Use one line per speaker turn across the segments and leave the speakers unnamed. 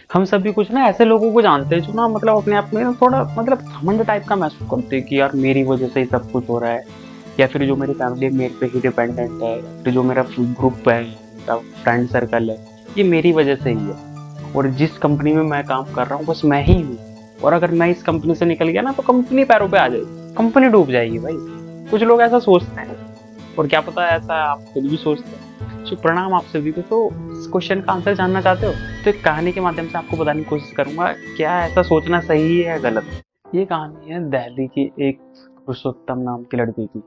हम सभी कुछ ना ऐसे लोगों को जानते हैं जो ना मतलब अपने आप में ना थोड़ा मतलब घमंड टाइप का महसूस करते हैं कि यार मेरी वजह से ही सब कुछ हो रहा है, या फिर जो मेरी फैमिली मेरे पे ही डिपेंडेंट है, फिर जो मेरा ग्रुप है, मेरा फ्रेंड सर्कल है, ये मेरी वजह से ही है। और जिस कंपनी में मैं काम कर रहा हूँ बस मैं ही हूँ, और अगर मैं इस कंपनी से निकल गया ना तो कंपनी पैरों पे आ जाएगी, कंपनी डूब जाएगी भाई। कुछ लोग ऐसा सोचते हैं, और क्या पता ऐसा आप खुद भी सोचते हैं। तो प्रणाम आप सभी को। तो इस क्वेश्चन का आंसर जानना चाहते हो तो एक कहानी के माध्यम से आपको बताने की कोशिश करूंगा, क्या ऐसा सोचना सही है या गलत। ये कहानी है दिल्ली की एक पुरुषोत्तम नाम की लड़की की।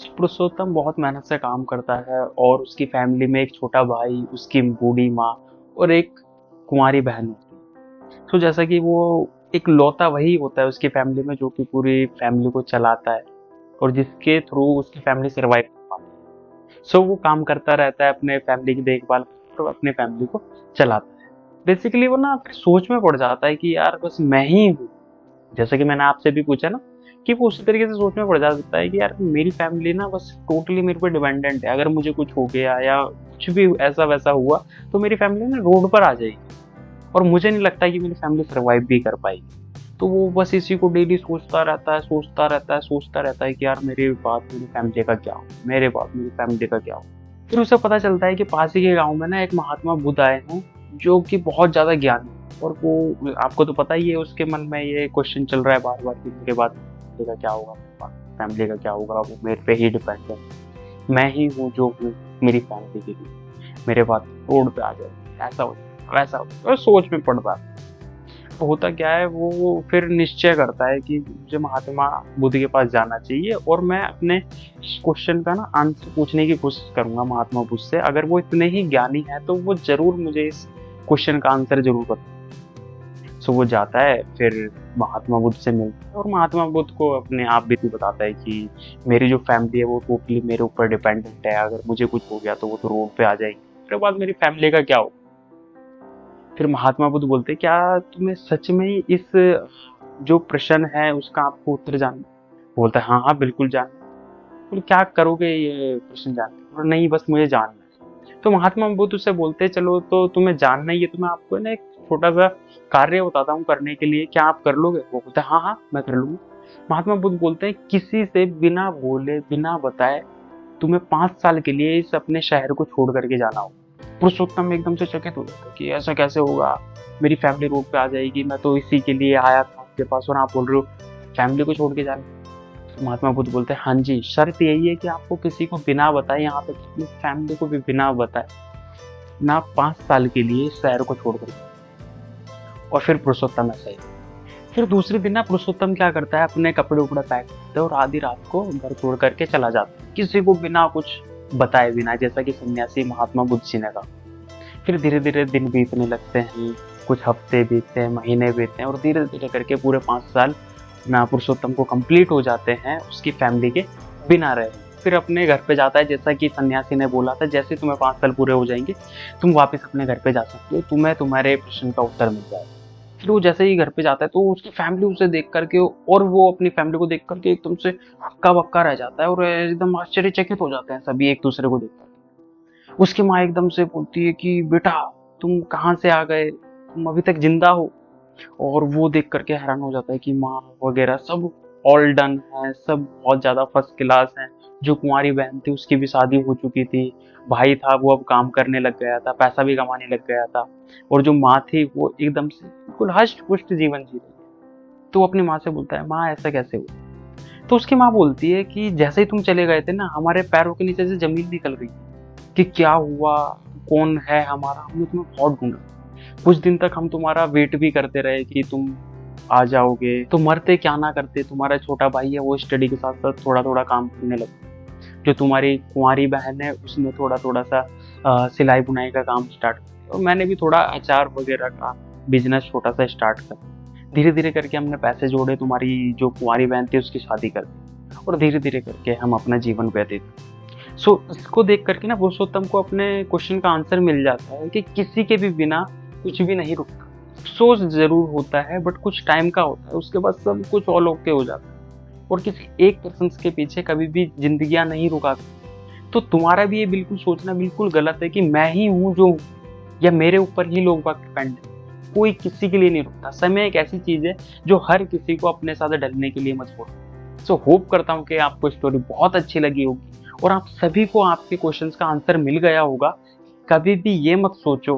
पुरुषोत्तम बहुत मेहनत से काम करता है और उसकी फैमिली में एक छोटा भाई, उसकी बूढ़ी माँ और एक कुंवारी बहन होती है। तो जैसा कि वो एक लौता वही होता है उसकी फैमिली में जो कि पूरी फैमिली को चलाता है, और जिसके थ्रू उसकी फैमिली सर्वाइव कर पाती है। सो वो काम करता रहता है, अपने फैमिली की देखभाल और अपने फैमिली को चलाता है। बेसिकली वो ना अपनी सोच में पड़ जाता है कि यार बस मैं ही हूँ। जैसे कि मैंने आपसे भी पूछा ना, कि वो उसी तरीके से सोच में पड़ जाता है कि यार मेरी फैमिली ना बस टोटली मेरे पे डिपेंडेंट है, अगर मुझे कुछ हो गया या कुछ भी ऐसा वैसा हुआ तो मेरी फैमिली ना रोड पर आ जाएगी, और मुझे नहीं लगता कि मेरी फैमिली सर्वाइव भी कर पाएगी। तो वो बस इसी को डेली सोचता रहता है, सोचता रहता है, सोचता रहता है कि यार मेरे बाद मेरी फैमिली का क्या हो, मेरे बाद मेरी फैमिली का क्या हो। फिर उसे पता चलता है कि पास ही के गाँव में ना एक महात्मा बुद्ध आए हैं जो कि बहुत ज़्यादा ज्ञानी है, और वो आपको तो पता ही है उसके मन में ये क्वेश्चन चल रहा है बार बार कि मेरे बाद फैमिली का क्या होगा, मेरे बाद फैमिली का क्या होगा, वो मेरे पे ही डिपेंड है, मैं ही हूँ जो हूँ मेरी फैमिली के लिए, मेरे बाद रोड पे आ जाए, ऐसा हो जाए वैसा हो जाए, और सोच में पड़ रहा है। तो होता क्या है, वो फिर निश्चय करता है कि मुझे महात्मा बुद्ध के पास जाना चाहिए, और मैं अपने इस क्वेश्चन का ना आंसर पूछने की कोशिश करूंगा महात्मा बुद्ध से। अगर वो इतने ही ज्ञानी है तो वो जरूर मुझे इस क्वेश्चन का आंसर जरूर बता। सो वो जाता है, फिर महात्मा बुद्ध से मिलता है, और महात्मा बुद्ध को अपने आप भी बताता है कि मेरी जो फैमिली है वो टोटली मेरे ऊपर डिपेंडेंट है, अगर मुझे कुछ हो गया तो वो तो रोड पे आ जाएगी, फिर बाद मेरी फैमिली का क्या हो। फिर महात्मा बुद्ध बोलते क्या तुम्हें सच में इस जो प्रश्न है उसका आपको उत्तर जानना। बोलता है हाँ हाँ बिल्कुल जानना। बोले क्या करोगे ये प्रश्न जान के? बोला, नहीं बस मुझे जानना है। तो महात्मा बुद्ध उससे बोलते चलो तो तुम्हें जानना ही है तो मैं आपको ना एक छोटा सा कार्य बताता हूँ करने के लिए, क्या आप कर लोगे? वो बोलता है हाँ हाँ मैं कर लूंगा। महात्मा बुद्ध बोलते हैं किसी से बिना बोले बिना बताए तुम्हें 5 साल के लिए इस अपने शहर को छोड़ करके जाना होगा। पुरुषोत्तम एकदम से चकित हो जाता है कि ऐसा कैसे होगा, मेरी फैमिली रोड पे आ जाएगी, मैं तो इसी के लिए आया था आपके पास और आप बोल रहे हो फैमिली को छोड़ के जाना। तो महात्मा बुद्ध बोलते हैं हाँ जी, शर्त यही है कि आपको किसी को बिना बताए, यहाँ तक अपनी फैमिली को भी बिना बताए ना 5 साल के लिए इस शहर को छोड़ कर। और फिर पुरुषोत्तम ऐसा ही। फिर दूसरे दिन ना पुरुषोत्तम क्या करता है, अपने कपड़े उपड़े पैक करता है और आधी रात को घर छोड़ करके चला जाता है, किसी को बिना कुछ बताए बिना, जैसा कि सन्यासी महात्मा बुद्ध जी ने कहा। फिर धीरे धीरे दिन बीतने लगते हैं, कुछ हफ्ते बीतते हैं, महीने बीतते हैं, और धीरे धीरे करके पूरे 5 साल ना पुरुषोत्तम को कंप्लीट हो जाते हैं उसकी फैमिली के बिना रहे। फिर अपने घर पे जाता है, जैसा कि सन्यासी ने बोला था, जैसे तुम्हें 5 साल पूरे हो जाएंगे तुम वापस अपने घर पे जा सकते हो, तुम्हें तुम्हारे प्रश्न का उत्तर मिल जाएगा। फिर वो जैसे ही घर पे जाता है तो उसकी फैमिली उसे देख करके, और वो अपनी फैमिली को देख करके एकदम से हक्का बक्का रह जाता है, और एकदम आश्चर्यचकित हो जाते हैं सभी एक दूसरे को देख कर। उसकी माँ एकदम से बोलती है कि बेटा तुम कहाँ से आ गए, तुम अभी तक जिंदा हो। और वो देख करके हैरान हो जाता है कि माँ वगैरह सब ऑल डन है, सब बहुत ज्यादा फर्स्ट क्लास है। जो कुंवारी बहन थी उसकी भी शादी हो चुकी थी, भाई था वो अब काम करने लग गया था, पैसा भी कमाने लग गया था, और जो माँ थी वो एकदम से बिल्कुल हष्ट पुष्ट जीवन जी रही है। तो अपनी माँ से बोलता है माँ ऐसा कैसे हुआ? तो उसकी माँ बोलती है कि जैसे ही तुम चले गए थे ना हमारे पैरों के नीचे से जमीन निकल गई कि क्या हुआ, कौन है हमारा, हमने तुम्हें बहुत ढूंढा। कुछ दिन तक हम तुम्हारा वेट भी करते रहे कि तुम आ जाओगे, तो मरते क्या ना करते, तुम्हारा छोटा भाई है वो स्टडी के साथ साथ थोड़ा थोड़ा काम करने लगा, जो तुम्हारी कुंवारी बहन है उसने थोड़ा थोड़ा सा सिलाई बुनाई का काम स्टार्ट किया, और मैंने भी थोड़ा अचार वगैरह का बिजनेस छोटा सा स्टार्ट कर। धीरे धीरे करके हमने पैसे जोड़े, तुम्हारी जो कुंवारी बहन थी उसकी शादी कर दी, और धीरे धीरे करके हम अपना जीवन व्यतीत। सो इसको देख करके ना पुरुषोत्तम को अपने क्वेश्चन का आंसर मिल जाता है कि किसी के भी बिना कुछ भी नहीं रुकता। अफसोस जरूर होता है बट कुछ टाइम का होता है, उसके बाद सब कुछ ऑल ओके हो जाता है, और किसी एक पर्सन के पीछे कभी भी जिंदगियां नहीं रुका करती। तो तुम्हारा भी ये बिल्कुल सोचना बिल्कुल गलत है कि मैं ही हूँ जो हूँ, या मेरे ऊपर ही लोग डिपेंड है। कोई किसी के लिए नहीं रुकता। समय एक ऐसी चीज है जो हर किसी को अपने साथ ढलने के लिए मजबूर है। सो होप करता हूँ कि आपको स्टोरी बहुत अच्छी लगी होगी और आप सभी को आपके क्वेश्चंस का आंसर मिल गया होगा। कभी भी ये मत सोचो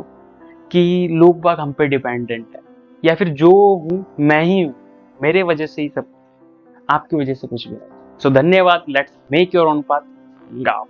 कि लोग बाग हम पे डिपेंडेंट है या फिर जो हूँ मैं ही हूँ, मेरे वजह से ही सब, आपकी वजह से कुछ भी नहीं। सो धन्यवाद। Let's make your own path. गाओ।